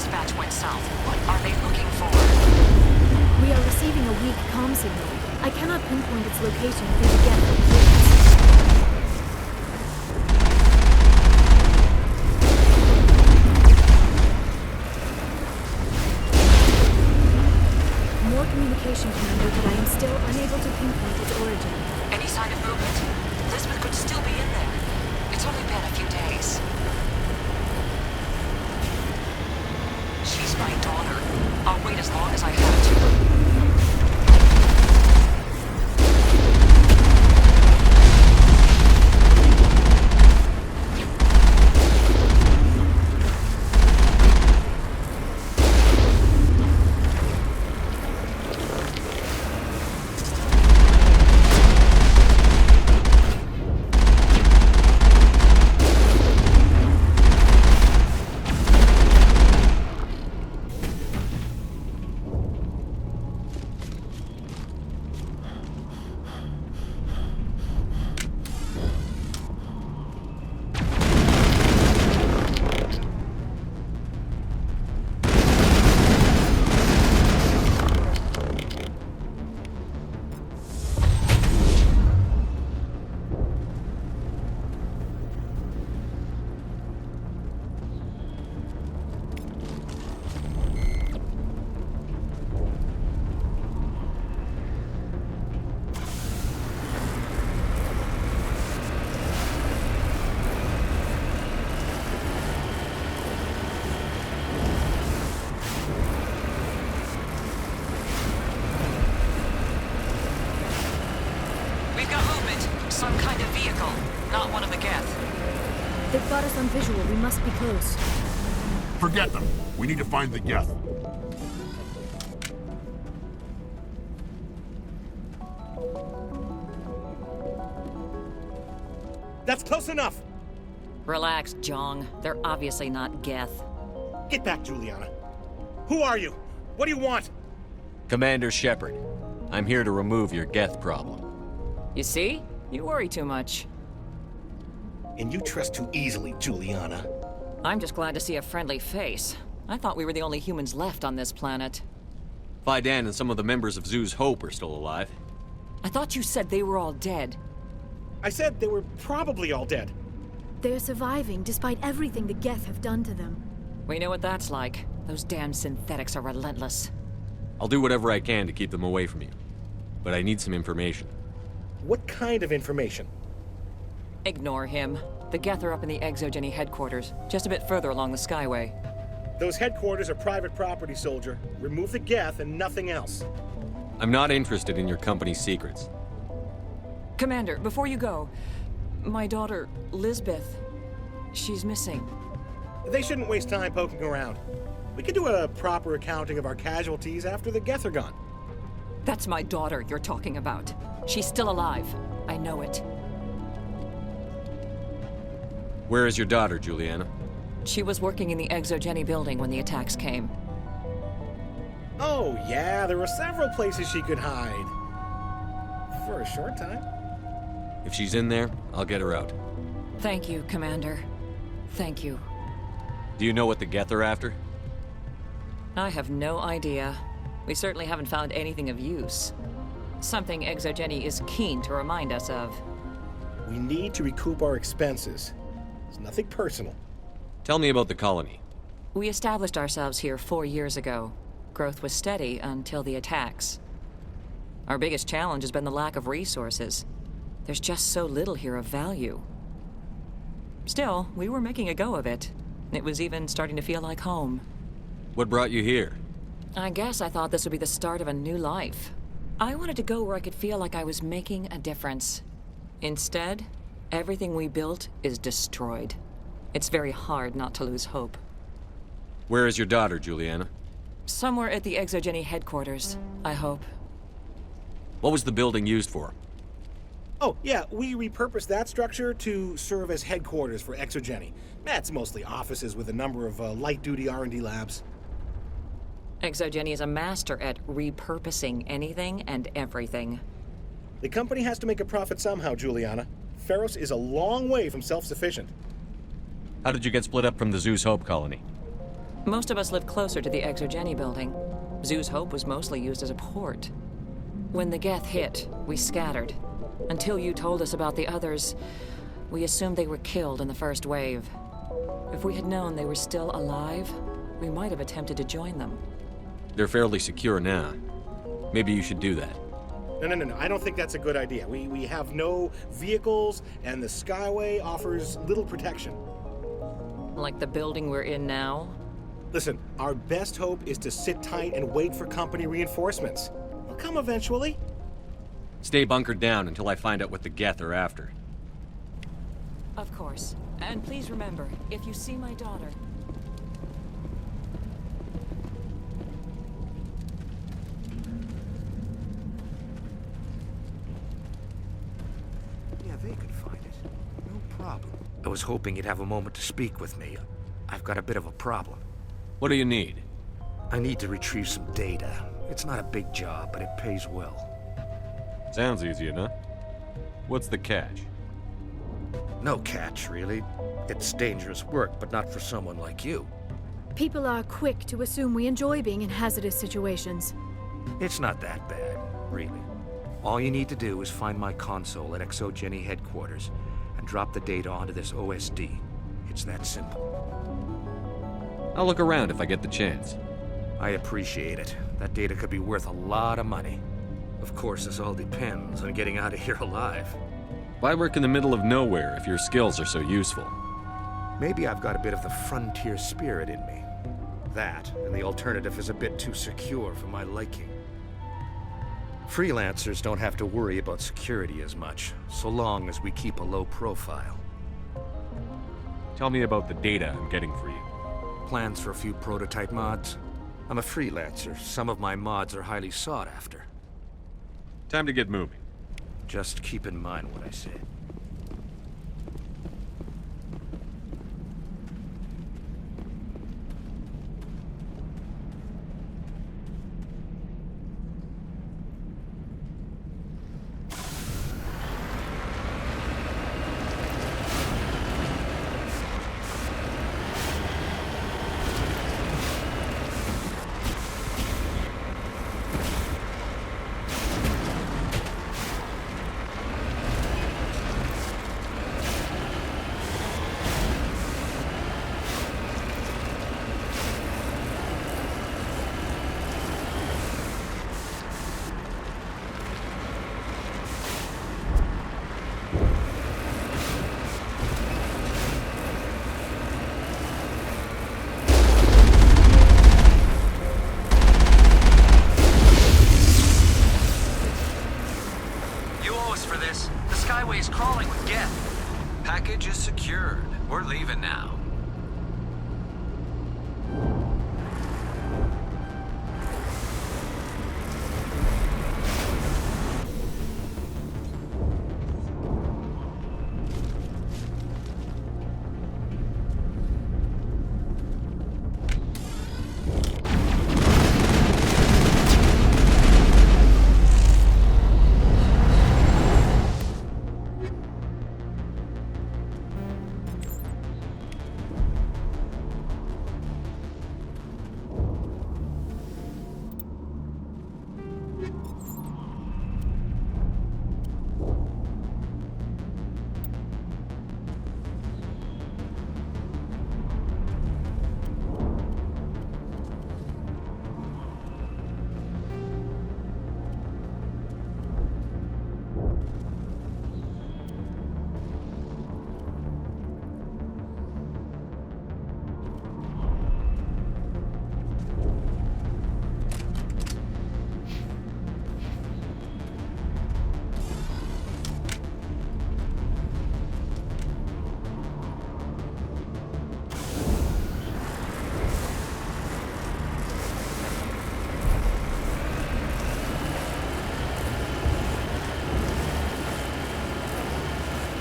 dispatch went south. What are they looking for? We are receiving a weak comm signal. I cannot pinpoint its location through the gap of clearance. More communication, Commander, but I am still unable to pinpoint its origin. Any sign of movement? Elizabeth could still be in there. It's only been a few days. She's my daughter. I'll wait as long as I have to. Some kind of vehicle, not one of the Geth. They've got us on visual. We must be close. Forget them. We need to find the Geth. That's close enough! Relax, Jong. They're obviously not Geth. Get back, Juliana. Who are you? What do you want? Commander Shepard. I'm here to remove your Geth problem. You see? You worry too much. And you trust too easily, Juliana. I'm just glad to see a friendly face. I thought we were the only humans left on this planet. Fidan and some of the members of Zoo's Hope are still alive. I thought you said they were all dead. I said they were probably all dead. They're surviving despite everything the Geth have done to them. We know what that's like. Those damn synthetics are relentless. I'll do whatever I can to keep them away from you. But I need some information. What kind of information? Ignore him. The Geth are up in the Exogeny headquarters, just a bit further along the Skyway. Those headquarters are private property, soldier. Remove the Geth and nothing else. I'm not interested in your company's secrets. Commander, before you go, my daughter, Lisbeth, she's missing. They shouldn't waste time poking around. We could do a proper accounting of our casualties after the Geth are gone. That's my daughter you're talking about. She's still alive. I know it. Where is your daughter, Juliana? She was working in the Exogeny building when the attacks came. Oh, yeah, there were several places she could hide. For a short time. If she's in there, I'll get her out. Thank you, Commander. Thank you. Do you know what the Geth are after? I have no idea. We certainly haven't found anything of use. Something Exogeny is keen to remind us of. We need to recoup our expenses. It's nothing personal. Tell me about the colony. We established ourselves here 4 years ago. Growth was steady until the attacks. Our biggest challenge has been the lack of resources. There's just so little here of value. Still, we were making a go of it. It was even starting to feel like home. What brought you here? I guess I thought this would be the start of a new life. I wanted to go where I could feel like I was making a difference. Instead, everything we built is destroyed. It's very hard not to lose hope. Where is your daughter, Juliana? Somewhere at the Exogeny headquarters, I hope. What was the building used for? Oh, yeah, we repurposed that structure to serve as headquarters for Exogeny. That's mostly offices with a number of light-duty R&D labs. Exogeny is a master at repurposing anything and everything. The company has to make a profit somehow, Juliana. Feros is a long way from self-sufficient. How did you get split up from the Zoo's Hope colony? Most of us live closer to the Exogeny building. Zoo's Hope was mostly used as a port. When the Geth hit, we scattered. Until you told us about the others, we assumed they were killed in the first wave. If we had known they were still alive, we might have attempted to join them. They're fairly secure now. Maybe you should do that. No. I don't think that's a good idea. We have no vehicles, and the Skyway offers little protection. Like the building we're in now? Listen, our best hope is to sit tight and wait for company reinforcements. They'll come eventually. Stay bunkered down until I find out what the Geth are after. Of course. And please remember, if you see my daughter... Yeah, they could find it. No problem. I was hoping you'd have a moment to speak with me. I've got a bit of a problem. What do you need? I need to retrieve some data. It's not a big job, but it pays well. Sounds easy enough. What's the catch? No catch, really. It's dangerous work, but not for someone like you. People are quick to assume we enjoy being in hazardous situations. It's not that bad, really. All you need to do is find my console at Exogeny headquarters and drop the data onto this OSD. It's that simple. I'll look around if I get the chance. I appreciate it. That data could be worth a lot of money. Of course, this all depends on getting out of here alive. Why work in the middle of nowhere if your skills are so useful? Maybe I've got a bit of the frontier spirit in me. That, and the alternative is a bit too secure for my liking. Freelancers don't have to worry about security as much, so long as we keep a low profile. Tell me about the data I'm getting for you. Plans for a few prototype mods? I'm a freelancer. Some of my mods are highly sought after. Time to get moving. Just keep in mind what I said. Skyway's crawling with Geth. Package is secured. We're leaving now.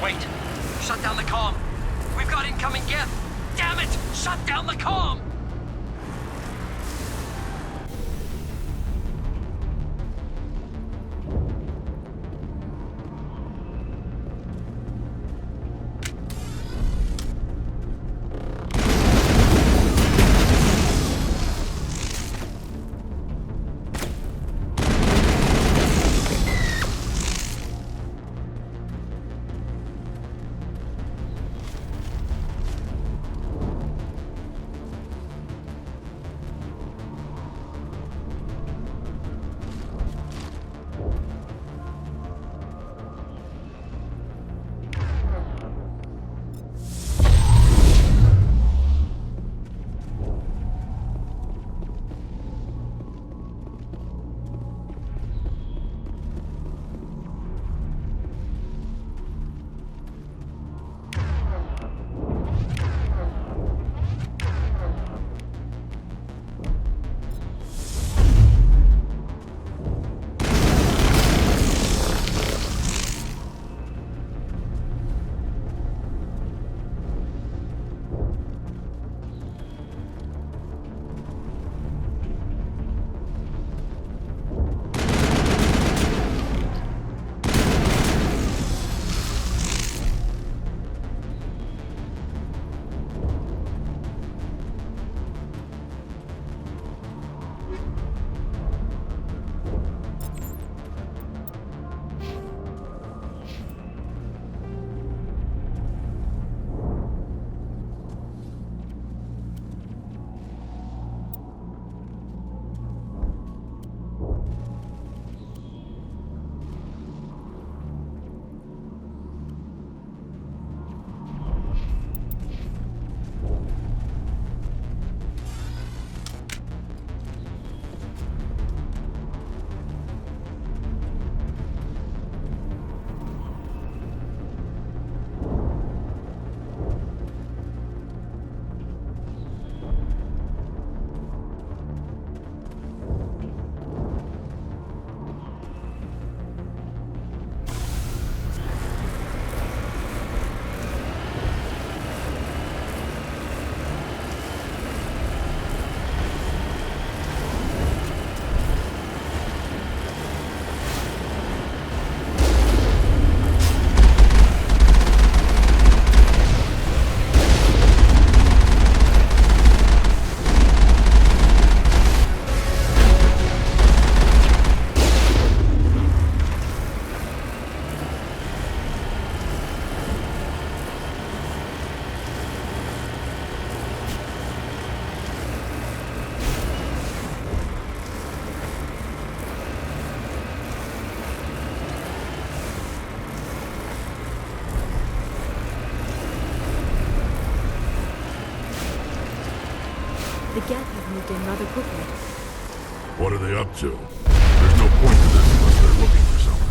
Wait! Shut down the comm! We've got incoming Geth! Damn it! Shut down the comm! The Geth have moved in rather quickly. What are they up to? There's no point to this unless they're looking for something.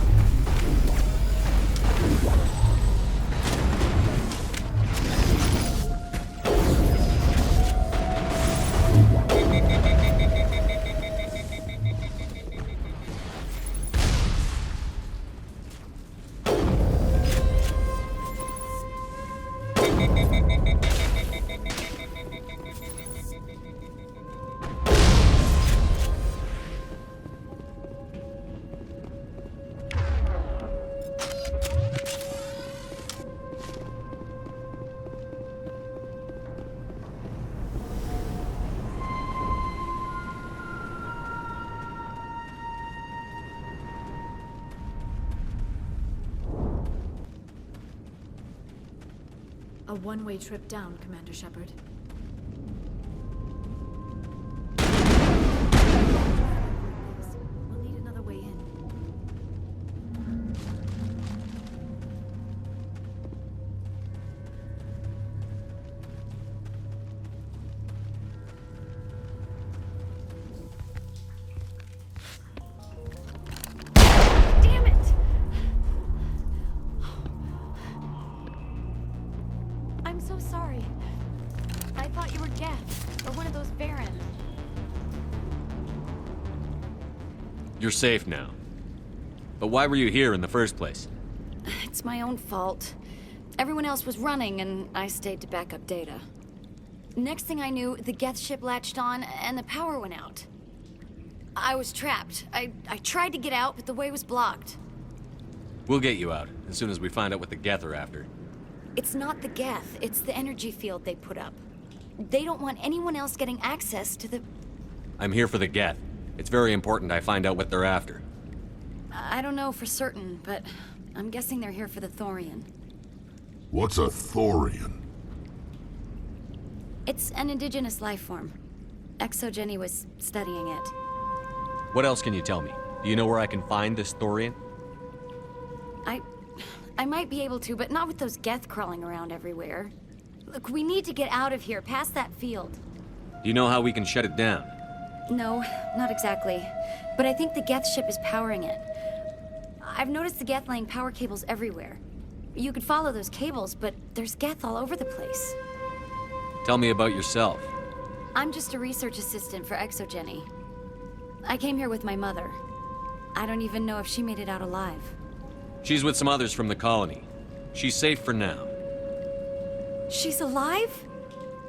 A one-way trip down, Commander Shepard. We'll need another way in. Damn it! I'm so sorry. I thought you were Geth, or one of those Baron. You're safe now. But why were you here in the first place? It's my own fault. Everyone else was running, and I stayed to back up data. Next thing I knew, the Geth ship latched on, and the power went out. I was trapped. I tried to get out, but the way was blocked. We'll get you out, as soon as we find out what the Geth are after. It's not the Geth, it's the energy field they put up. They don't want anyone else getting access to the... I'm here for the Geth. It's very important I find out what they're after. I don't know for certain, but I'm guessing they're here for the Thorian. What's a Thorian? It's an indigenous life form. ExoGenny was studying it. What else can you tell me? Do you know where I can find this Thorian? I might be able to, but not with those Geth crawling around everywhere. Look, we need to get out of here, past that field. Do you know how we can shut it down? No, not exactly. But I think the Geth ship is powering it. I've noticed the Geth laying power cables everywhere. You could follow those cables, but there's Geth all over the place. Tell me about yourself. I'm just a research assistant for ExoGenny. I came here with my mother. I don't even know if she made it out alive. She's with some others from the colony. She's safe for now. She's alive?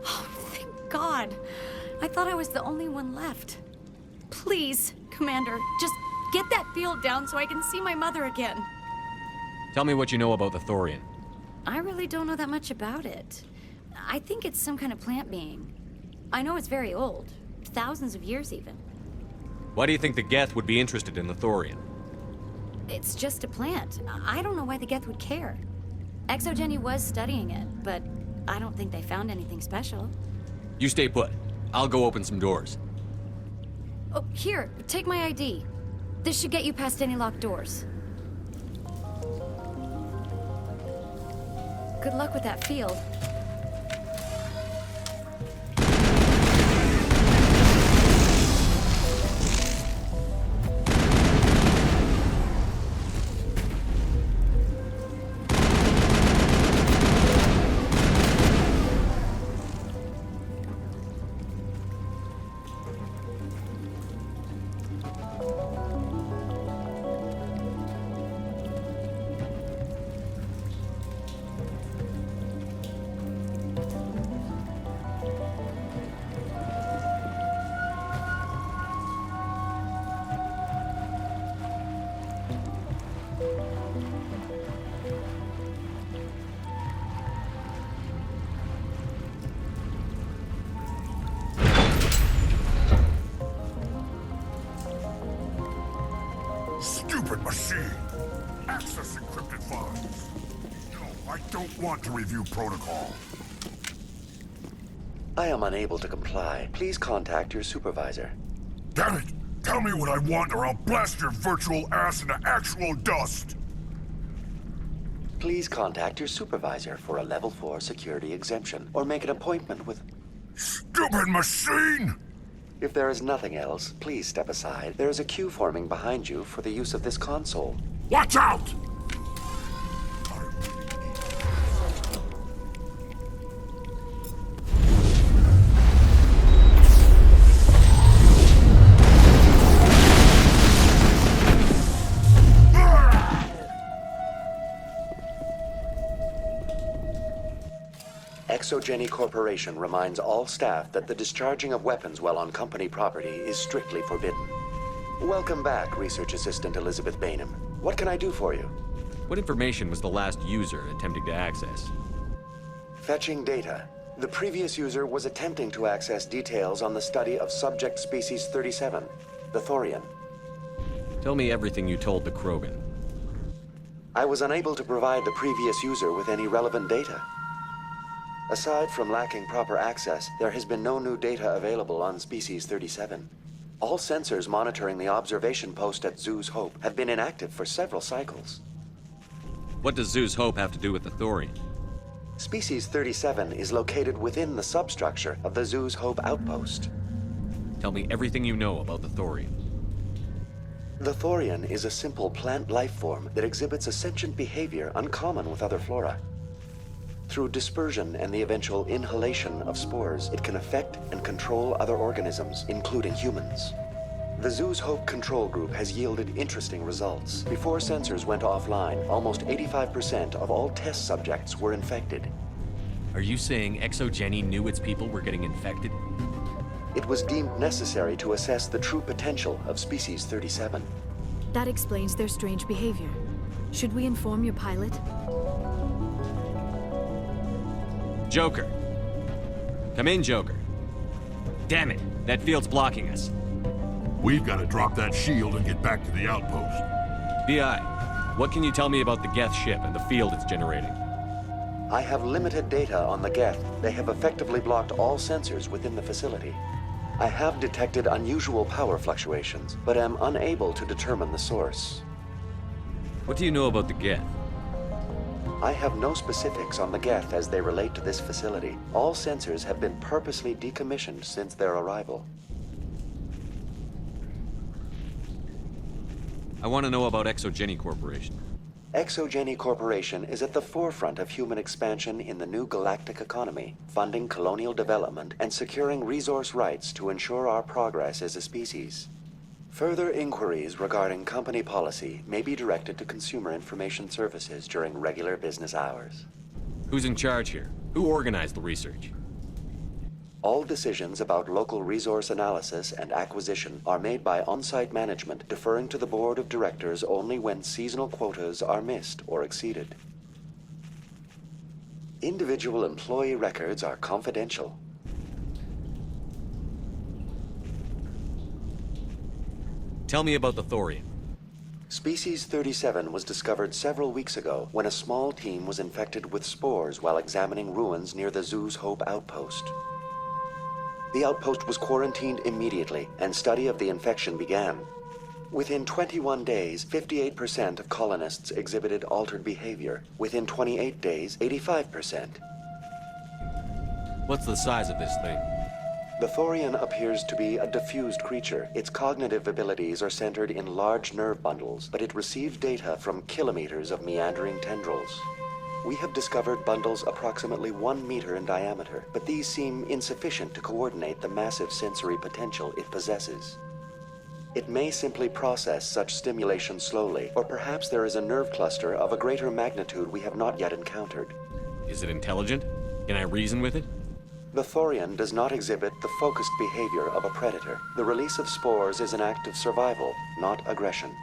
Oh, thank God. I thought I was the only one left. Please, Commander, just get that field down so I can see my mother again. Tell me what you know about the Thorian. I really don't know that much about it. I think it's some kind of plant being. I know it's very old. Thousands of years, even. Why do you think the Geth would be interested in the Thorian? It's just a plant. I don't know why the Geth would care. ExoGenny was studying it, but I don't think they found anything special. You stay put. I'll go open some doors. Oh, here, take my ID. This should get you past any locked doors. Good luck with that field. Stupid machine! Access encrypted files. No, I don't want to review protocol. I am unable to comply. Please contact your supervisor. Damn it! Tell me what I want or I'll blast your virtual ass into actual dust! Please contact your supervisor for a level 4 security exemption, or make an appointment with... Stupid machine! If there is nothing else, please step aside. There is a queue forming behind you for the use of this console. Watch out! Exogeny Corporation reminds all staff that the discharging of weapons while on company property is strictly forbidden. Welcome back, Research Assistant Elizabeth Bainham. What can I do for you? What information was the last user attempting to access? Fetching data. The previous user was attempting to access details on the study of subject species 37, the Thorian. Tell me everything you told the Krogan. I was unable to provide the previous user with any relevant data. Aside from lacking proper access, there has been no new data available on Species 37. All sensors monitoring the observation post at Zoo's Hope have been inactive for several cycles. What does Zoo's Hope have to do with the Thorian? Species 37 is located within the substructure of the Zoo's Hope outpost. Tell me everything you know about the Thorian. The Thorian is a simple plant life form that exhibits a sentient behavior uncommon with other flora. Through dispersion and the eventual inhalation of spores, it can affect and control other organisms, including humans. The Zoo's Hope control group has yielded interesting results. Before sensors went offline, almost 85% of all test subjects were infected. Are you saying Exogeny knew its people were getting infected? It was deemed necessary to assess the true potential of Species 37. That explains their strange behavior. Should we inform your pilot? Joker. Come in, Joker. Damn it, that field's blocking us. We've got to drop that shield and get back to the outpost. BI, what can you tell me about the Geth ship and the field it's generating? I have limited data on the Geth. They have effectively blocked all sensors within the facility. I have detected unusual power fluctuations, but am unable to determine the source. What do you know about the Geth? I have no specifics on the Geth as they relate to this facility. All sensors have been purposely decommissioned since their arrival. I want to know about Exogeny Corporation. Exogeny Corporation is at the forefront of human expansion in the new galactic economy, funding colonial development and securing resource rights to ensure our progress as a species. Further inquiries regarding company policy may be directed to Consumer Information Services during regular business hours. Who's in charge here? Who organized the research? All decisions about local resource analysis and acquisition are made by on-site management, deferring to the board of directors only when seasonal quotas are missed or exceeded. Individual employee records are confidential. Tell me about the Thorian. Species 37 was discovered several weeks ago when a small team was infected with spores while examining ruins near the Zoo's Hope outpost. The outpost was quarantined immediately, and study of the infection began. Within 21 days, 58% of colonists exhibited altered behavior. Within 28 days, 85%. What's the size of this thing? The Thorian appears to be a diffused creature. Its cognitive abilities are centered in large nerve bundles, but it receives data from kilometers of meandering tendrils. We have discovered bundles approximately 1 meter in diameter, but these seem insufficient to coordinate the massive sensory potential it possesses. It may simply process such stimulation slowly, or perhaps there is a nerve cluster of a greater magnitude we have not yet encountered. Is it intelligent? Can I reason with it? The Thorian does not exhibit the focused behavior of a predator. The release of spores is an act of survival, not aggression.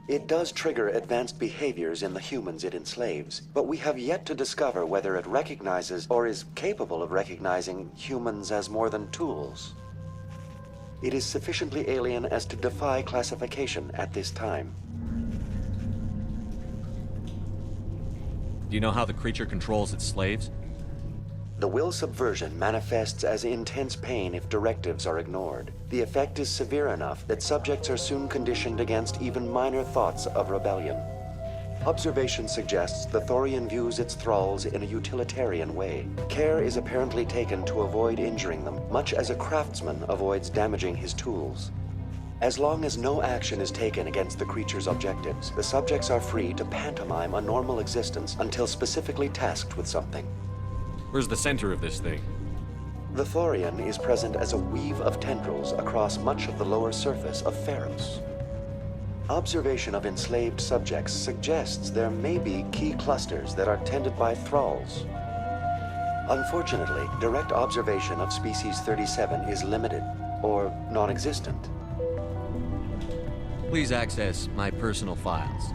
It does trigger advanced behaviors in the humans it enslaves, but we have yet to discover whether it recognizes or is capable of recognizing humans as more than tools. It is sufficiently alien as to defy classification at this time. Do you know how the creature controls its slaves? The will subversion manifests as intense pain if directives are ignored. The effect is severe enough that subjects are soon conditioned against even minor thoughts of rebellion. Observation suggests the Thorian views its thralls in a utilitarian way. Care is apparently taken to avoid injuring them, much as a craftsman avoids damaging his tools. As long as no action is taken against the creature's objectives, the subjects are free to pantomime a normal existence until specifically tasked with something. Where's the center of this thing? The Thorian is present as a weave of tendrils across much of the lower surface of Feros. Observation of enslaved subjects suggests there may be key clusters that are tended by thralls. Unfortunately, direct observation of species 37 is limited, or non-existent. Please access my personal files.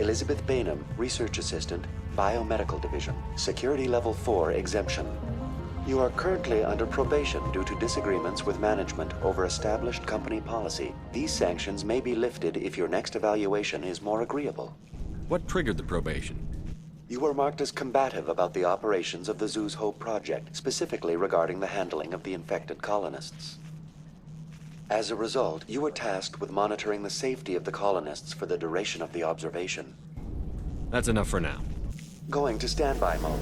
Elizabeth Bainham, Research Assistant, Biomedical Division, Security Level 4 exemption. You are currently under probation due to disagreements with management over established company policy. These sanctions may be lifted if your next evaluation is more agreeable. What triggered the probation? You were marked as combative about the operations of the Zoo's Hope project, specifically regarding the handling of the infected colonists. As a result, you were tasked with monitoring the safety of the colonists for the duration of the observation. That's enough for now. Going to standby mode.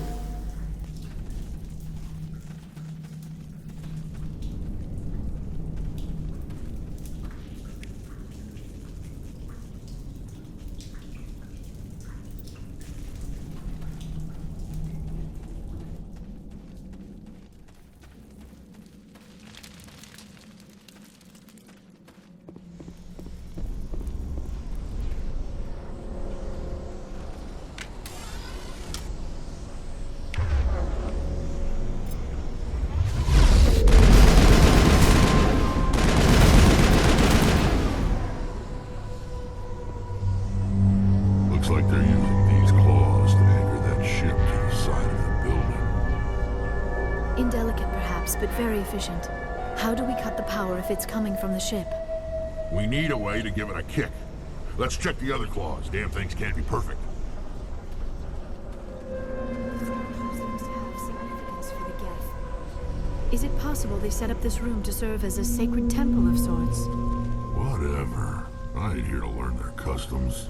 Looks like they're using these claws to anchor that ship to the side of the building. Indelicate perhaps, but very efficient. How do we cut the power if it's coming from the ship? We need a way to give it a kick. Let's check the other claws. Damn things can't be perfect. Seems to have significance for the Geth. Is it possible they set up this room to serve as a sacred temple of sorts? Whatever. I ain't here to learn their customs.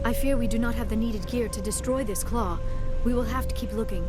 I fear we do not have the needed gear to destroy this claw. We will have to keep looking.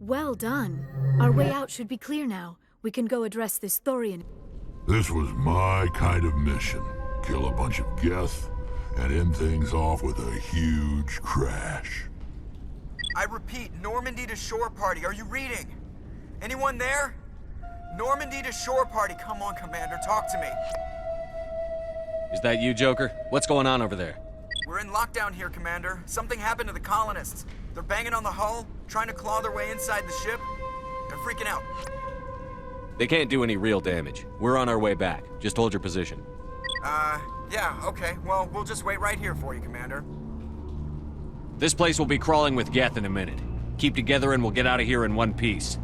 Well done. Our way out should be clear now. We can go address this Thorian. This was my kind of mission. Kill a bunch of Geth, and end things off with a huge crash. I repeat, Normandy to shore party. Are you reading? Anyone there? Normandy to shore party. Come on, Commander, talk to me. Is that you, Joker? What's going on over there? We're in lockdown here, Commander. Something happened to the colonists. They're banging on the hull, trying to claw their way inside the ship. They're freaking out. They can't do any real damage. We're on our way back. Just hold your position. Yeah, okay. Well, we'll just wait right here for you, Commander. This place will be crawling with Geth in a minute. Keep together and we'll get out of here in one piece.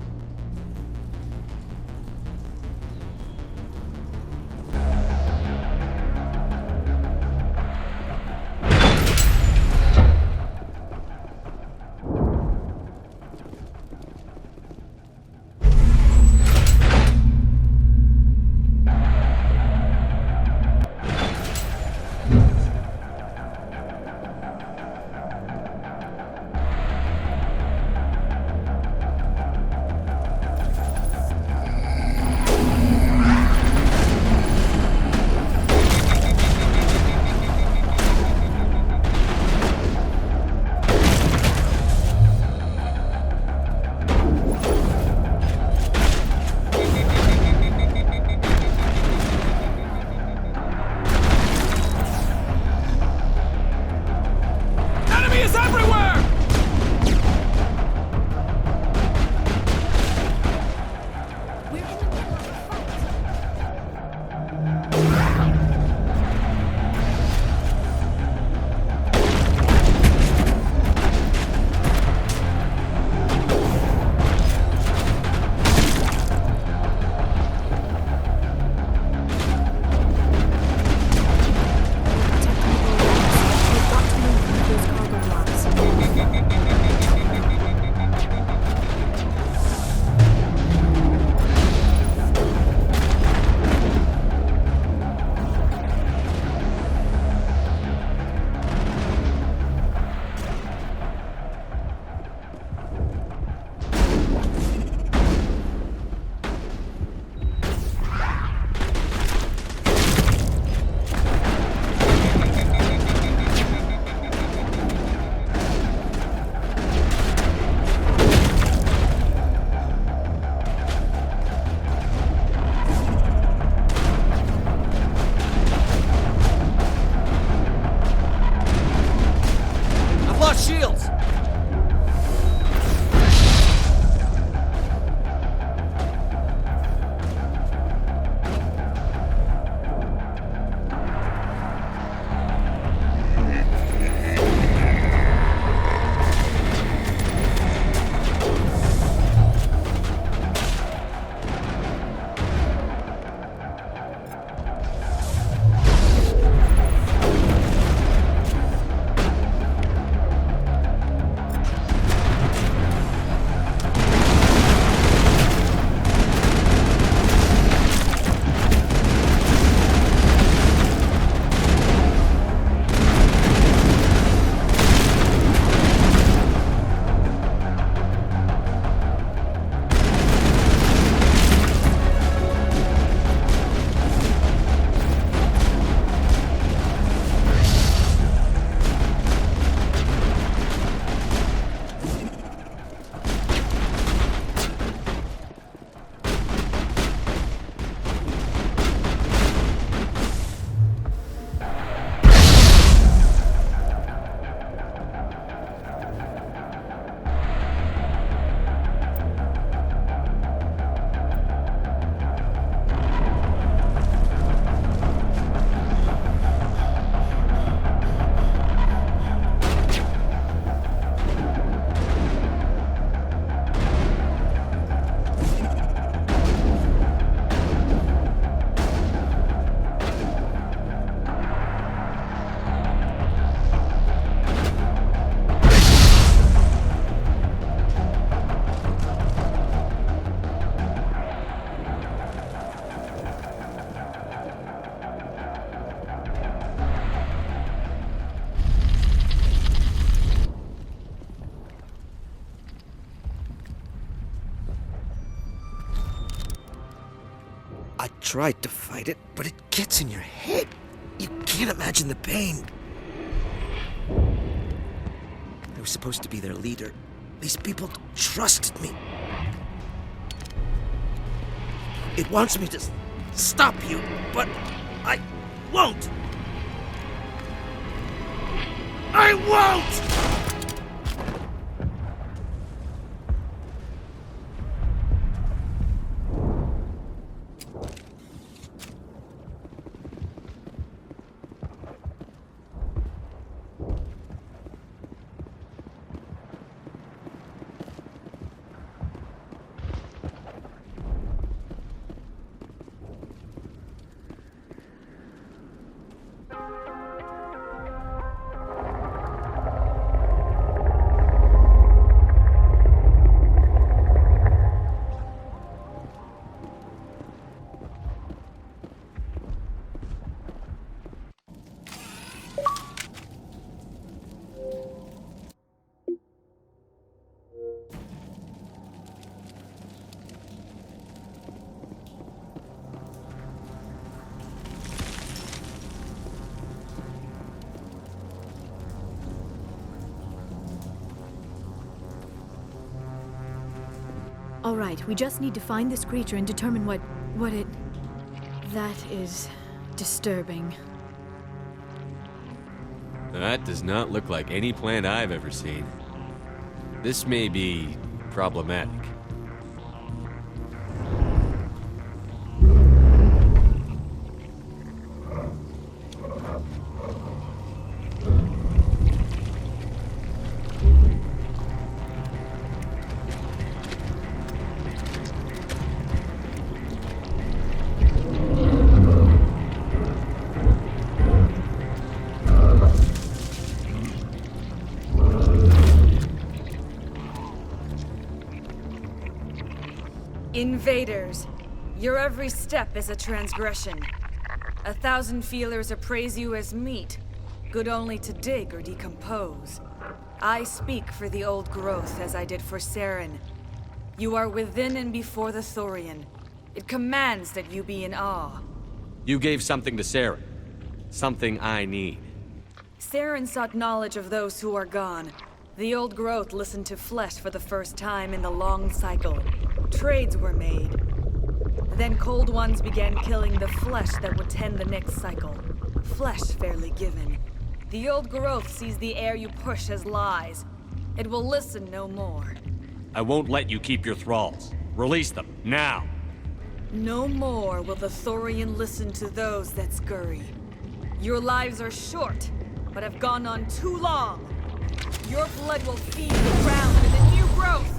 tried to fight it, but it gets in your head. You can't imagine the pain. I was supposed to be their leader. These people trusted me. It wants me to stop you, but I won't. I won't! All right, we just need to find this creature and determine what it... That is disturbing. That does not look like any plant I've ever seen. This may be problematic. Invaders, your every step is a transgression. 1,000 feelers appraise you as meat, good only to dig or decompose. I speak for the old growth as I did for Saren. You are within and before the Thorian. It commands that you be in awe. You gave something to Saren. Something I need. Saren sought knowledge of those who are gone. The old growth listened to flesh for the first time in the long cycle. Trades were made. Then cold ones began killing the flesh that would tend the next cycle. Flesh fairly given. The old growth sees the air you push as lies. It will listen no more. I won't let you keep your thralls. Release them, now! No more will the Thorian listen to those that scurry. Your lives are short, but have gone on too long. Your blood will feed the ground and the new growth!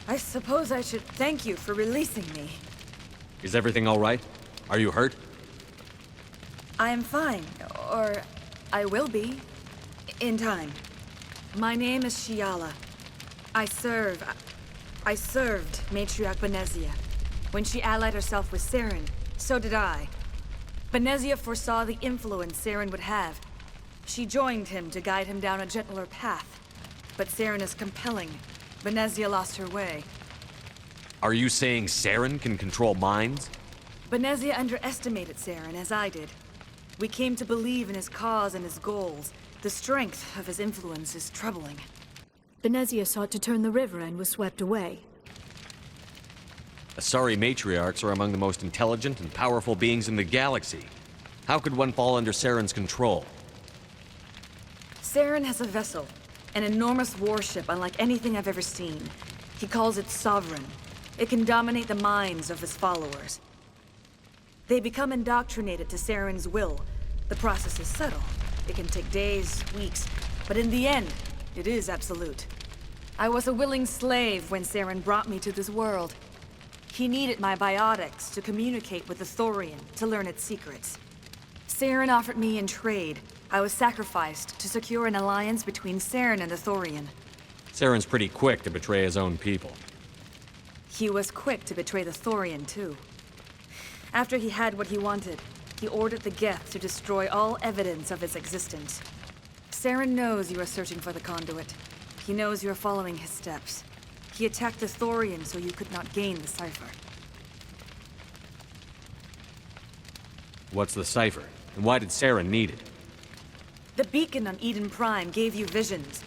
I suppose I should thank you for releasing me. Is everything all right? Are you hurt? I am fine, or I will be, in time. My name is Shiala. I served Matriarch Benezia. When she allied herself with Saren, so did I. Benezia foresaw the influence Saren would have. She joined him to guide him down a gentler path. But Saren is compelling. Benezia lost her way. Are you saying Saren can control minds? Benezia underestimated Saren, as I did. We came to believe in his cause and his goals. The strength of his influence is troubling. Benezia sought to turn the river and was swept away. Asari matriarchs are among the most intelligent and powerful beings in the galaxy. How could one fall under Saren's control? Saren has a vessel, an enormous warship unlike anything I've ever seen. He calls it Sovereign. It can dominate the minds of his followers. They become indoctrinated to Saren's will. The process is subtle. It can take days, weeks, but in the end, it is absolute. I was a willing slave when Saren brought me to this world. He needed my biotics to communicate with the Thorian, to learn its secrets. Saren offered me in trade. I was sacrificed to secure an alliance between Saren and the Thorian. Saren's pretty quick to betray his own people. He was quick to betray the Thorian, too. After he had what he wanted, he ordered the Geth to destroy all evidence of its existence. Saren knows you are searching for the conduit. He knows you are following his steps. He attacked the Thorian so you could not gain the cipher. What's the cipher? And why did Saren need it? The beacon on Eden Prime gave you visions.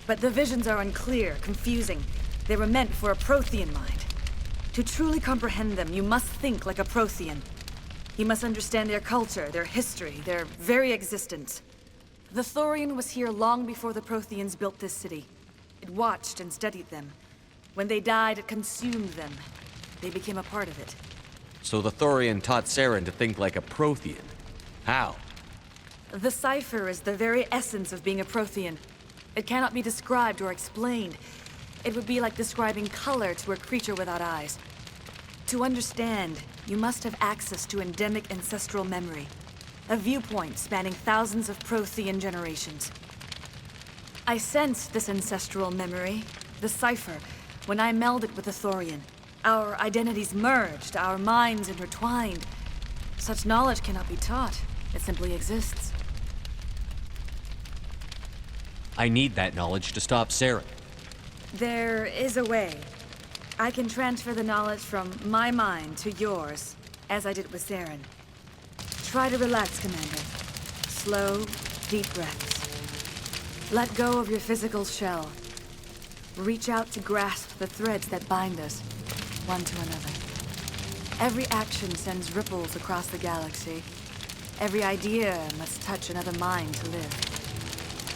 But the visions are unclear, confusing. They were meant for a Prothean mind. To truly comprehend them, you must think like a Prothean. You must understand their culture, their history, their very existence. The Thorian was here long before the Protheans built this city. It watched and studied them. When they died, it consumed them. They became a part of it. So the Thorian taught Saren to think like a Prothean. How? The cipher is the very essence of being a Prothean. It cannot be described or explained. It would be like describing color to a creature without eyes. To understand, you must have access to endemic ancestral memory. A viewpoint spanning thousands of Prothean generations. I sensed this ancestral memory, the cipher, when I melded with the Thorian. Our identities merged, our minds intertwined. Such knowledge cannot be taught. It simply exists. I need that knowledge to stop Saren. There is a way. I can transfer the knowledge from my mind to yours, as I did with Saren. Try to relax, Commander. Slow, deep breaths. Let go of your physical shell. Reach out to grasp the threads that bind us, one to another. Every action sends ripples across the galaxy. Every idea must touch another mind to live.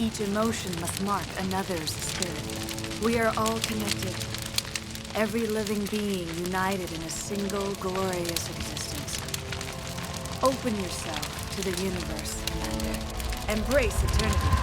Each emotion must mark another's spirit. We are all connected. Every living being united in a single glorious existence. Open yourself to the universe, Commander. Embrace eternity.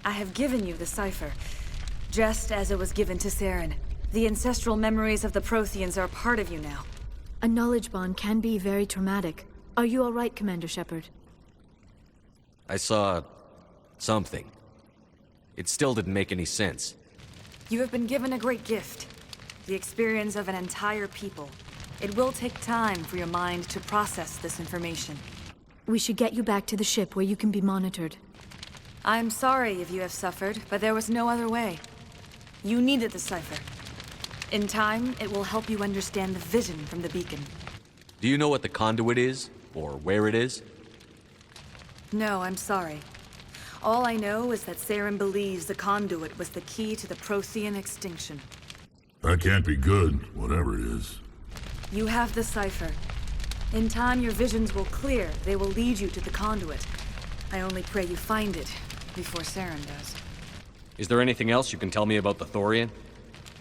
I have given you the cipher, just as it was given to Saren. The ancestral memories of the Protheans are a part of you now. A knowledge bond can be very traumatic. Are you all right, Commander Shepard? I saw... something. It still didn't make any sense. You have been given a great gift. The experience of an entire people. It will take time for your mind to process this information. We should get you back to the ship where you can be monitored. I'm sorry if you have suffered, but there was no other way. You needed the cipher. In time, it will help you understand the vision from the beacon. Do you know what the conduit is? Or where it is? No, I'm sorry. All I know is that Saren believes the conduit was the key to the Prothean extinction. That can't be good, whatever it is. You have the cipher. In time, your visions will clear. They will lead you to the conduit. I only pray you find it before Saren does. Is there anything else you can tell me about the Thorian?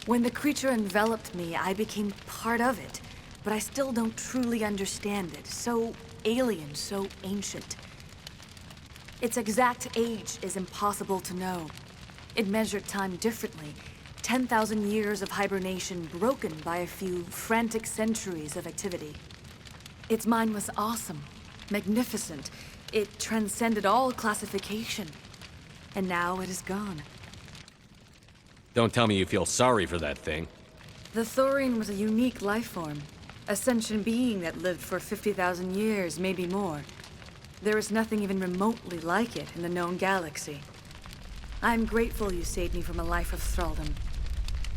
When the creature enveloped me, I became part of it. But I still don't truly understand it. So alien, so ancient. Its exact age is impossible to know. It measured time differently. 10,000 years of hibernation broken by a few frantic centuries of activity. Its mind was awesome, magnificent. It transcended all classification. And now it is gone. Don't tell me you feel sorry for that thing. The Thorian was a unique life form. A sentient being that lived for 50,000 years, maybe more. There is nothing even remotely like it in the known galaxy. I'm grateful you saved me from a life of thraldom.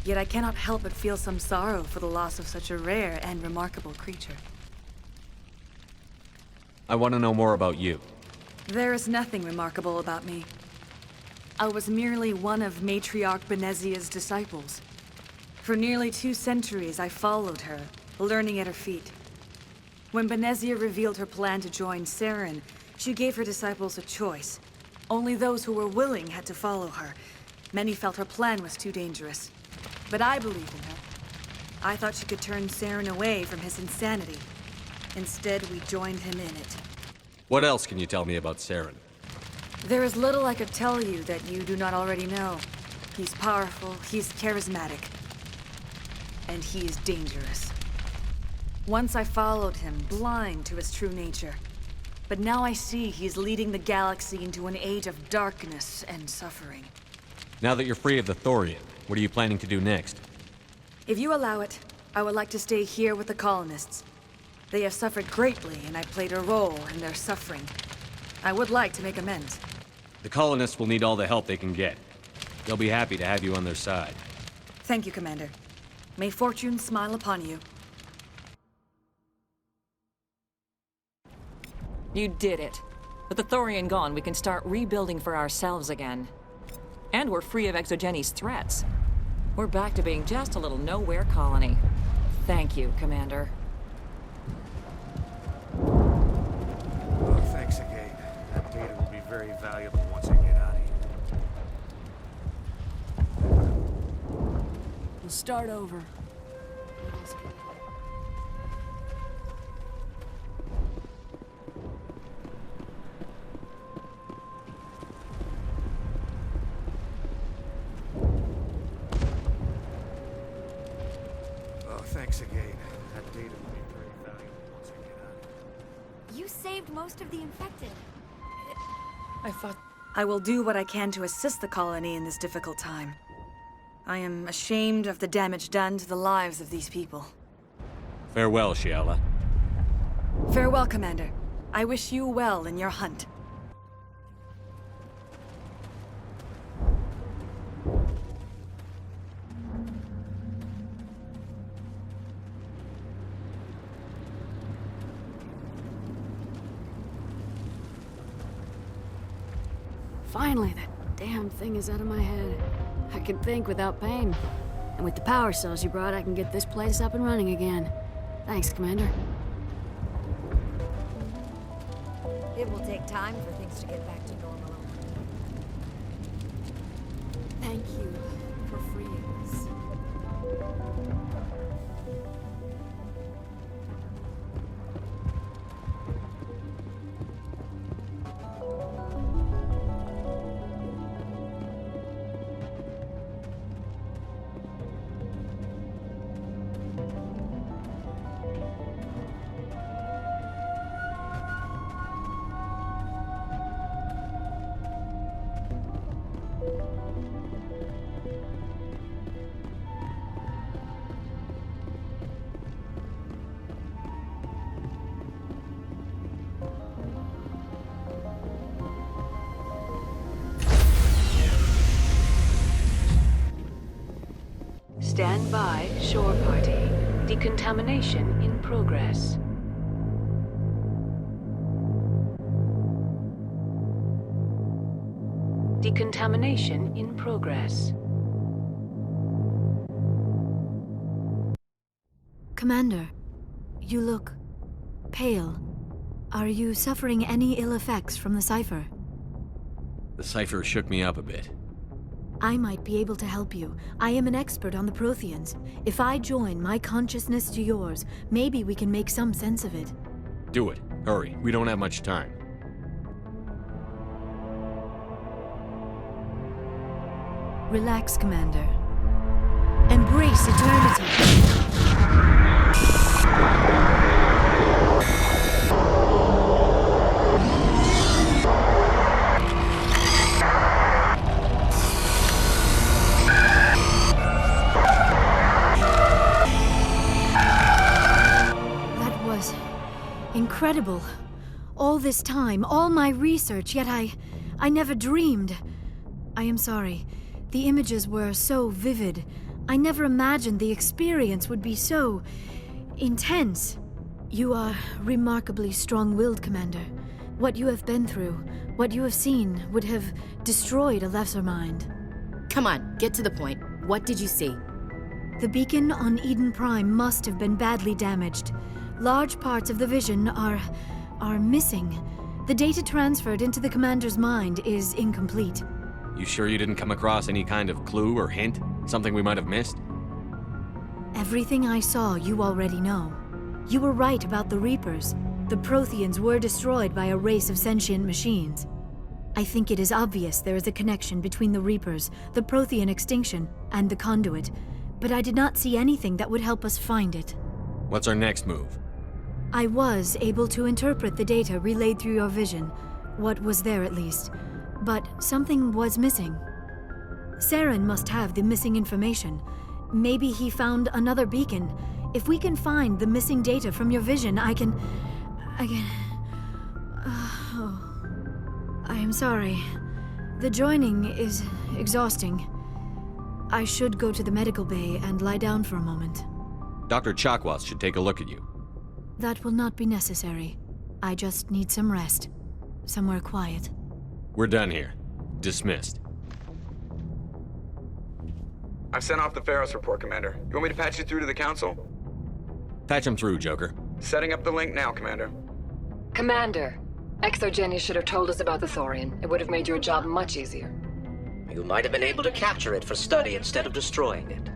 Yet I cannot help but feel some sorrow for the loss of such a rare and remarkable creature. I want to know more about you. There is nothing remarkable about me. I was merely one of Matriarch Benezia's disciples. For nearly 2 centuries, I followed her, learning at her feet. When Benezia revealed her plan to join Saren, she gave her disciples a choice. Only those who were willing had to follow her. Many felt her plan was too dangerous. But I believed in her. I thought she could turn Saren away from his insanity. Instead, we joined him in it. What else can you tell me about Saren? There is little I could tell you that you do not already know. He's powerful, he's charismatic. And he is dangerous. Once I followed him, blind to his true nature. But now I see he's leading the galaxy into an age of darkness and suffering. Now that you're free of the Thorian, what are you planning to do next? If you allow it, I would like to stay here with the colonists. They have suffered greatly, and I played a role in their suffering. I would like to make amends. The colonists will need all the help they can get. They'll be happy to have you on their side. Thank you, Commander. May fortune smile upon you. You did it. With the Thorian gone, we can start rebuilding for ourselves again. And we're free of Exogeni's threats. We're back to being just a little nowhere colony. Thank you, Commander. Oh, thanks again. That data will be very valuable once I get out of here. We'll start over. Oh, thanks again. That data will be very valuable once I get out of here. You saved most of the infected. I thought... I will do what I can to assist the colony in this difficult time. I am ashamed of the damage done to the lives of these people. Farewell, Shiala. Farewell, Commander. I wish you well in your hunt. Finally, that damn thing is out of my head. I can think without pain. And with the power cells you brought, I can get this place up and running again. Thanks, Commander. It will take time for things to get back to normal. Thank you for freeing us. Stand by, shore party. Decontamination in progress. Decontamination in progress. Commander, you look pale. Are you suffering any ill effects from the cipher? The cipher shook me up a bit. I might be able to help you. I am an expert on the Protheans. If I join my consciousness to yours, maybe we can make some sense of it. Do it. Hurry. We don't have much time. Relax, Commander. Embrace eternity. That was incredible. All this time, all my research, yet I never dreamed. I am sorry. The images were so vivid. I never imagined the experience would be so intense. You are remarkably strong-willed, Commander. What you have been through, what you have seen, would have destroyed a lesser mind. Come on, get to the point. What did you see? The beacon on Eden Prime must have been badly damaged. Large parts of the vision are missing. The data transferred into the Commander's mind is incomplete. You sure you didn't come across any kind of clue or hint? Something we might have missed? Everything I saw, you already know. You were right about the Reapers. The Protheans were destroyed by a race of sentient machines. I think it is obvious there is a connection between the Reapers, the Prothean extinction, and the Conduit, but I did not see anything that would help us find it. What's our next move? I was able to interpret the data relayed through your vision, what was there at least, but something was missing. Saren must have the missing information. Maybe he found another beacon. If we can find the missing data from your vision, I can... I am sorry. The joining is exhausting. I should go to the medical bay and lie down for a moment. Dr. Chakwas should take a look at you. That will not be necessary. I just need some rest. Somewhere quiet. We're done here. Dismissed. I've sent off the Feros report, Commander. You want me to patch you through to the Council? Patch him through, Joker. Setting up the link now, Commander. Commander, Exogeny should have told us about the Thorian. It would have made your job much easier. You might have been able to capture it for study instead of destroying it.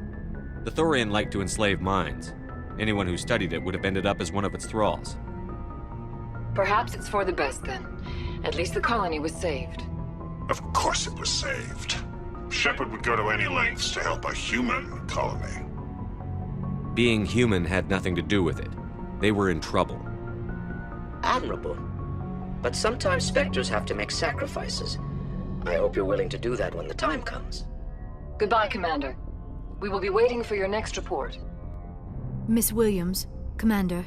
The Thorian liked to enslave minds. Anyone who studied it would have ended up as one of its thralls. Perhaps it's for the best then. At least the colony was saved. Of course it was saved. Shepard would go to any lengths to help a human colony. Being human had nothing to do with it. They were in trouble. Admirable. But sometimes Spectres have to make sacrifices. I hope you're willing to do that when the time comes. Goodbye, Commander. We will be waiting for your next report. Miss Williams, Commander,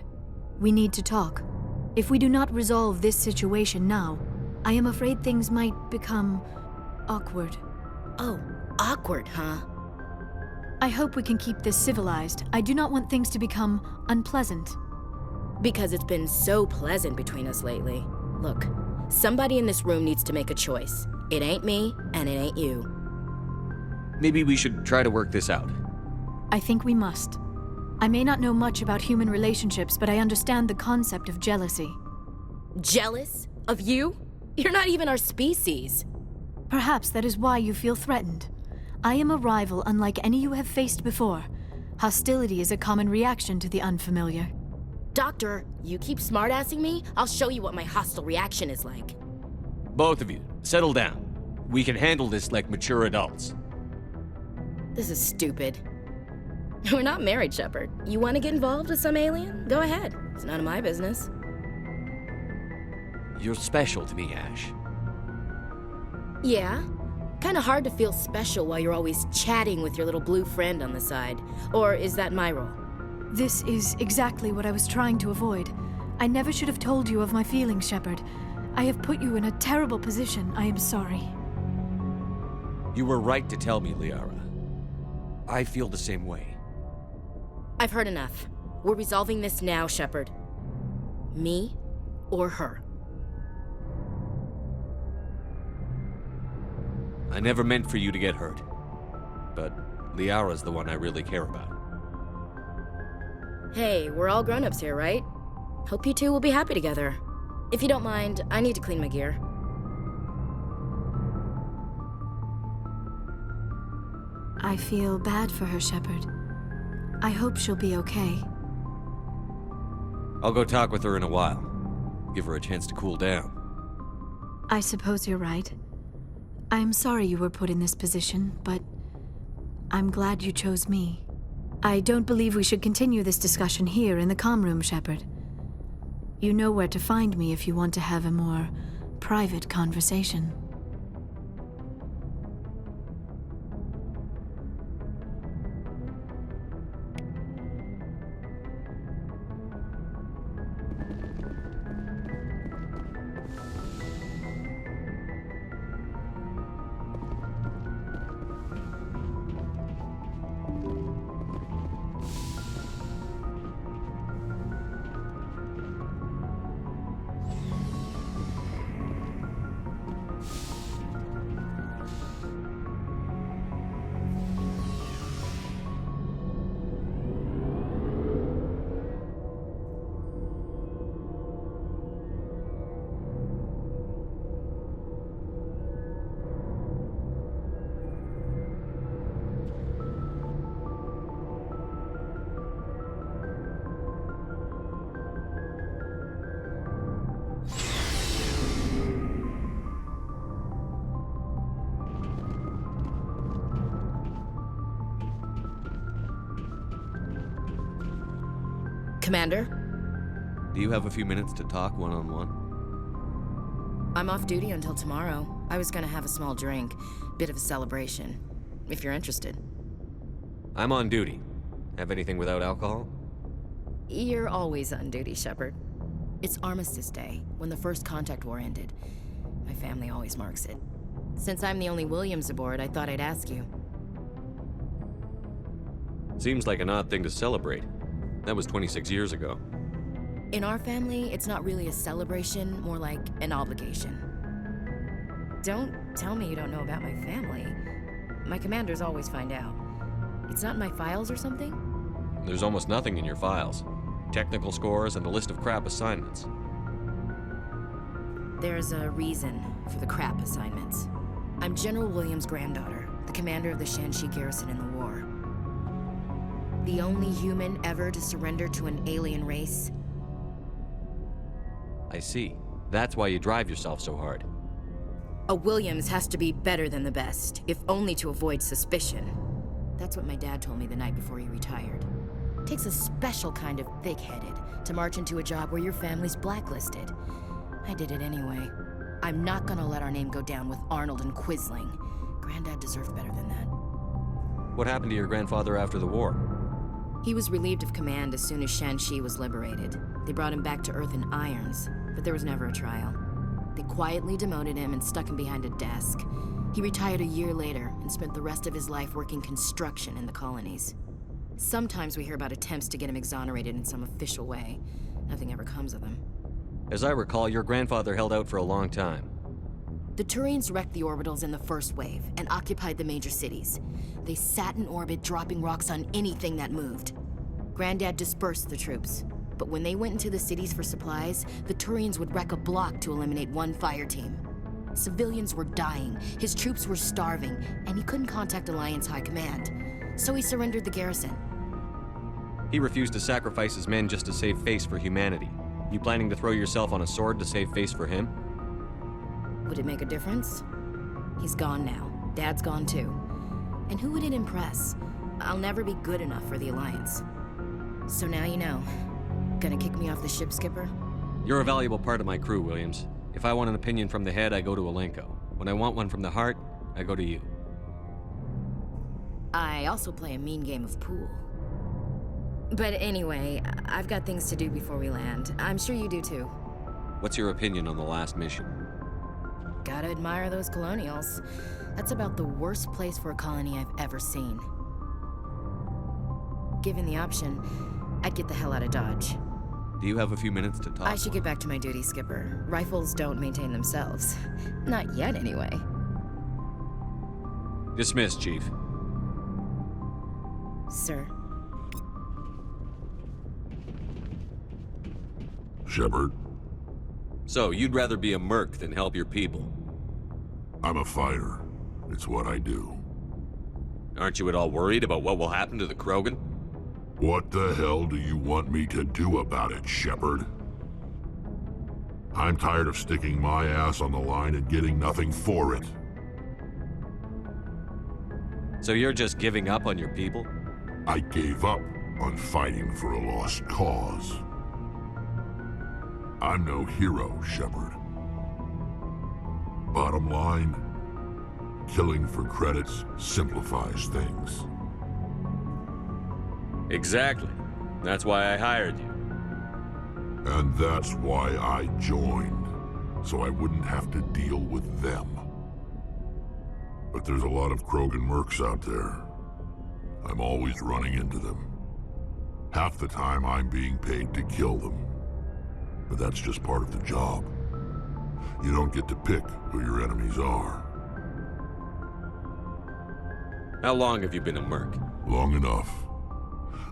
we need to talk. If we do not resolve this situation now, I am afraid things might become awkward. Oh, awkward, huh? I hope we can keep this civilized. I do not want things to become unpleasant. Because it's been so pleasant between us lately. Look, somebody in this room needs to make a choice. It ain't me, and it ain't you. Maybe we should try to work this out. I think we must. I may not know much about human relationships, but I understand the concept of jealousy. Jealous? Of you? You're not even our species. Perhaps that is why you feel threatened. I am a rival unlike any you have faced before. Hostility is a common reaction to the unfamiliar. Doctor, you keep smartassing me, I'll show you what my hostile reaction is like. Both of you, settle down. We can handle this like mature adults. This is stupid. We're not married, Shepard. You want to get involved with some alien? Go ahead. It's none of my business. You're special to me, Ash. Yeah? Kinda hard to feel special while you're always chatting with your little blue friend on the side. Or is that my role? This is exactly what I was trying to avoid. I never should have told you of my feelings, Shepard. I have put you in a terrible position. I am sorry. You were right to tell me, Liara. I feel the same way. I've heard enough. We're resolving this now, Shepard. Me or her. I never meant for you to get hurt. But Liara's the one I really care about. Hey, we're all grown-ups here, right? Hope you two will be happy together. If you don't mind, I need to clean my gear. I feel bad for her, Shepard. I hope she'll be okay. I'll go talk with her in a while. Give her a chance to cool down. I suppose you're right. I'm sorry you were put in this position, but I'm glad you chose me. I don't believe we should continue this discussion here in the comm room, Shepard. You know where to find me if you want to have a more private conversation. Commander? Do you have a few minutes to talk one-on-one? I'm off duty until tomorrow. I was gonna have a small drink. Bit of a celebration. If you're interested. I'm on duty. Have anything without alcohol? You're always on duty, Shepard. It's Armistice Day, when the first contact war ended. My family always marks it. Since I'm the only Williams aboard, I thought I'd ask you. Seems like an odd thing to celebrate. That was 26 years ago. In our family, it's not really a celebration, more like an obligation. Don't tell me you don't know about my family. My commanders always find out. It's not in my files or something? There's almost nothing in your files. Technical scores and a list of crap assignments. There's a reason for the crap assignments. I'm General Williams' granddaughter, the commander of the Shanxi garrison in the war. The only human ever to surrender to an alien race. I see. That's why you drive yourself so hard. A Williams has to be better than the best, if only to avoid suspicion. That's what my dad told me the night before he retired. Takes a special kind of thick-headed to march into a job where your family's blacklisted. I did it anyway. I'm not gonna let our name go down with Arnold and Quisling. Granddad deserved better than that. What happened to your grandfather after the war? He was relieved of command as soon as Shanxi was liberated. They brought him back to Earth in irons, but there was never a trial. They quietly demoted him and stuck him behind a desk. He retired a year later and spent the rest of his life working construction in the colonies. Sometimes we hear about attempts to get him exonerated in some official way. Nothing ever comes of them. As I recall, your grandfather held out for a long time. The Turians wrecked the orbitals in the first wave and occupied the major cities. They sat in orbit, dropping rocks on anything that moved. Granddad dispersed the troops, but when they went into the cities for supplies, the Turians would wreck a block to eliminate one fire team. Civilians were dying, his troops were starving, and he couldn't contact Alliance High Command, so he surrendered the garrison. He refused to sacrifice his men just to save face for humanity. You planning to throw yourself on a sword to save face for him? Would it make a difference? He's gone now. Dad's gone too. And who would it impress? I'll never be good enough for the Alliance. So now you know. Gonna kick me off the ship, Skipper? You're a valuable part of my crew, Williams. If I want an opinion from the head, I go to Alenko. When I want one from the heart, I go to you. I also play a mean game of pool. But anyway, I've got things to do before we land. I'm sure you do too. What's your opinion on the last mission? Gotta admire those colonials. That's about the worst place for a colony I've ever seen. given the option, I'd get the hell out of Dodge. Do you have a few minutes to talk? I should get back to my duty, Skipper. Rifles don't maintain themselves. Not yet, anyway. Dismissed, Chief. Sir. Shepard, So, you'd rather be a merc than help your people? I'm a fighter. It's what I do. Aren't you at all worried about what will happen to the Krogan? What the hell do you want me to do about it, Shepard? I'm tired of sticking my ass on the line and getting nothing for it. So you're just giving up on your people? I gave up on fighting for a lost cause. I'm no hero, Shepard. Bottom line, killing for credits simplifies things. Exactly. That's why I hired you. And that's why I joined, so I wouldn't have to deal with them. But there's a lot of Krogan mercs out there. I'm always running into them. Half the time I'm being paid to kill them. But that's just part of the job. You don't get to pick who your enemies are. How long have you been a merc? Long enough.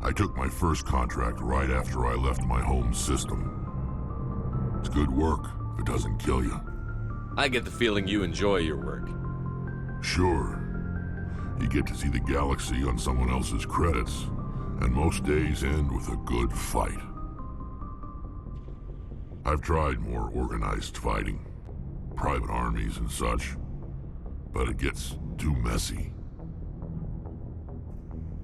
I took my first contract right after I left my home system. It's good work if it doesn't kill you. I get the feeling you enjoy your work. Sure. You get to see the galaxy on someone else's credits, and most days end with a good fight. I've tried more organized fighting, private armies and such, but it gets too messy.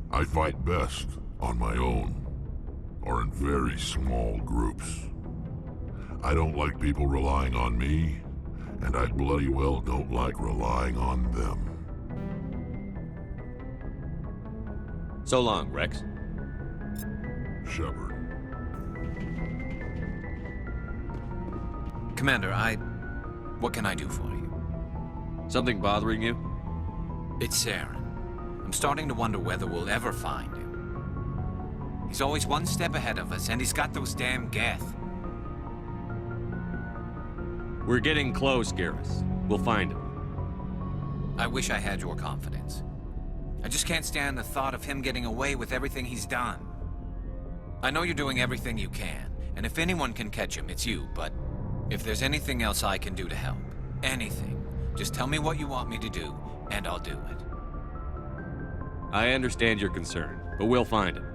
I fight best on my own, or in very small groups. I don't like people relying on me, and I bloody well don't like relying on them. So long, Rex. Shepard. Commander, what can I do for you? Something bothering you? It's Saren. I'm starting to wonder whether we'll ever find him. He's always one step ahead of us, and he's got those damn Geth. We're getting close, Garrus. We'll find him. I wish I had your confidence. I just can't stand the thought of him getting away with everything he's done. I know you're doing everything you can, and if anyone can catch him, it's you, but if there's anything else I can do to help, anything, just tell me what you want me to do, and I'll do it. I understand your concern, but we'll find him.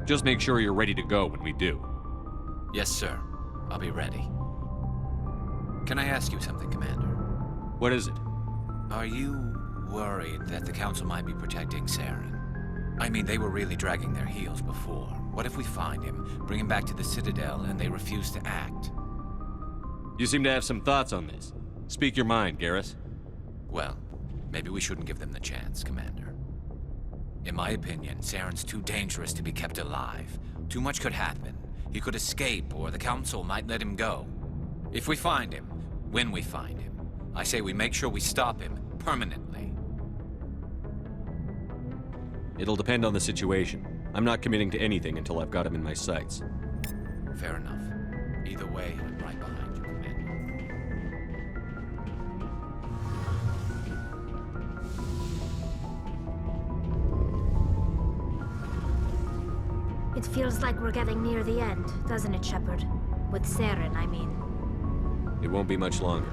Just make sure you're ready to go when we do. Yes, sir. I'll be ready. Can I ask you something, Commander? What is it? Are you worried that the Council might be protecting Saren? I mean, they were really dragging their heels before. What if we find him, bring him back to the Citadel, and they refuse to act? You seem to have some thoughts on this. Speak your mind, Garrus. Well, maybe we shouldn't give them the chance, Commander. In my opinion, Saren's too dangerous to be kept alive. Too much could happen. He could escape, or the Council might let him go. If we find him, when we find him, I say we make sure we stop him permanently. It'll depend on the situation. I'm not committing to anything until I've got him in my sights. Fair enough. Either way, I'm right behind you, Commander. It feels like we're getting near the end, doesn't it, Shepard? With Saren, I mean. It won't be much longer.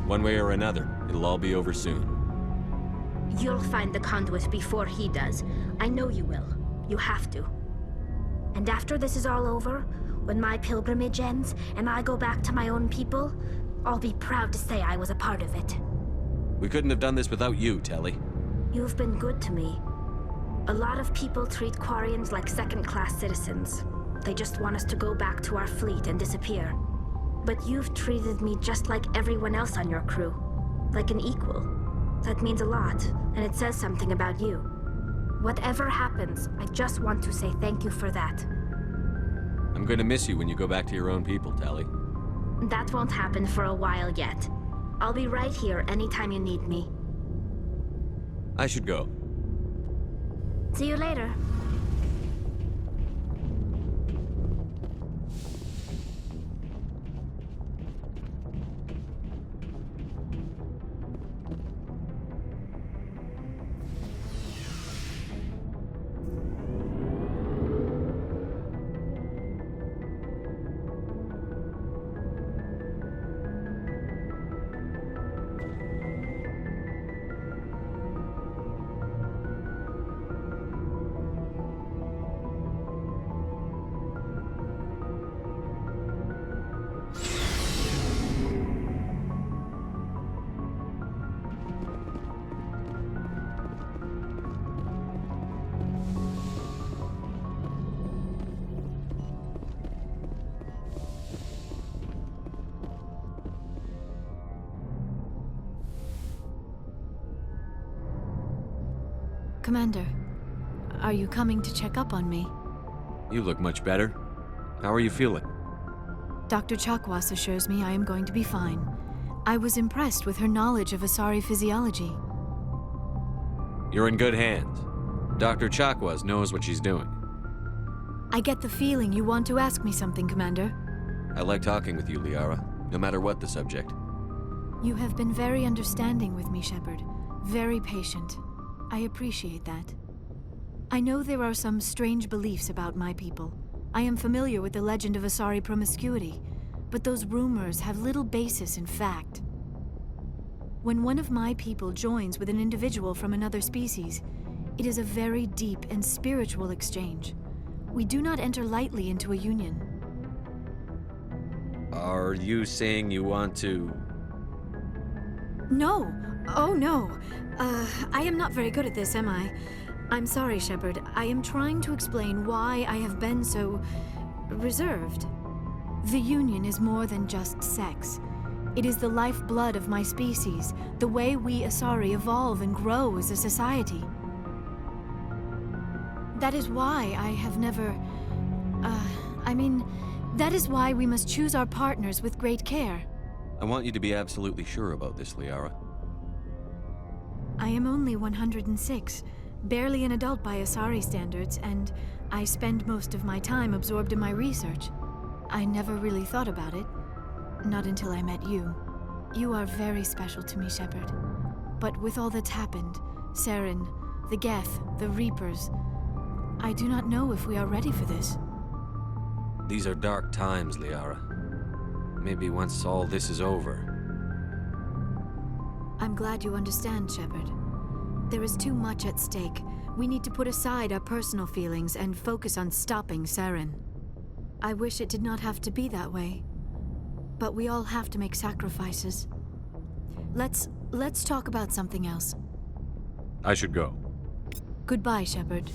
One way or another, it'll all be over soon. You'll find the conduit before he does. I know you will. You have to. And after this is all over, when my pilgrimage ends and I go back to my own people, I'll be proud to say I was a part of it. We couldn't have done this without you, Telly. You've been good to me. A lot of people treat Quarians like second-class citizens. They just want us to go back to our fleet and disappear. But you've treated me just like everyone else on your crew. Like an equal. That means a lot, and it says something about you. Whatever happens, I just want to say thank you for that. I'm going to miss you when you go back to your own people, Telly. That won't happen for a while yet. I'll be right here anytime you need me. I should go. See you later. Commander, are you coming to check up on me? You look much better. How are you feeling? Dr. Chakwas assures me I am going to be fine. I was impressed with her knowledge of Asari physiology. You're in good hands. Dr. Chakwas knows what she's doing. I get the feeling you want to ask me something, Commander. I like talking with you, Liara, no matter what the subject. You have been very understanding with me, Shepard. Very patient. I appreciate that. I know there are some strange beliefs about my people. I am familiar with the legend of Asari promiscuity, but those rumors have little basis in fact. When one of my people joins with an individual from another species, it is a very deep and spiritual exchange. We do not enter lightly into a union. Are you saying you want to... No! Oh no! I am not very good at this, am I? I'm sorry, Shepard. I am trying to explain why I have been so... reserved. The Union is more than just sex. It is the lifeblood of my species, the way we Asari evolve and grow as a society. That is why I have never... that is why we must choose our partners with great care. I want you to be absolutely sure about this, Liara. I am only 106, barely an adult by Asari standards, and I spend most of my time absorbed in my research. I never really thought about it. Not until I met you. You are very special to me, Shepard. But with all that's happened, Saren, the Geth, the Reapers, I do not know if we are ready for this. These are dark times, Liara. Maybe once all this is over. I'm glad you understand, Shepard. There is too much at stake. We need to put aside our personal feelings and focus on stopping Saren. I wish it did not have to be that way. But we all have to make sacrifices. Let's talk about something else. I should go. Goodbye, Shepard.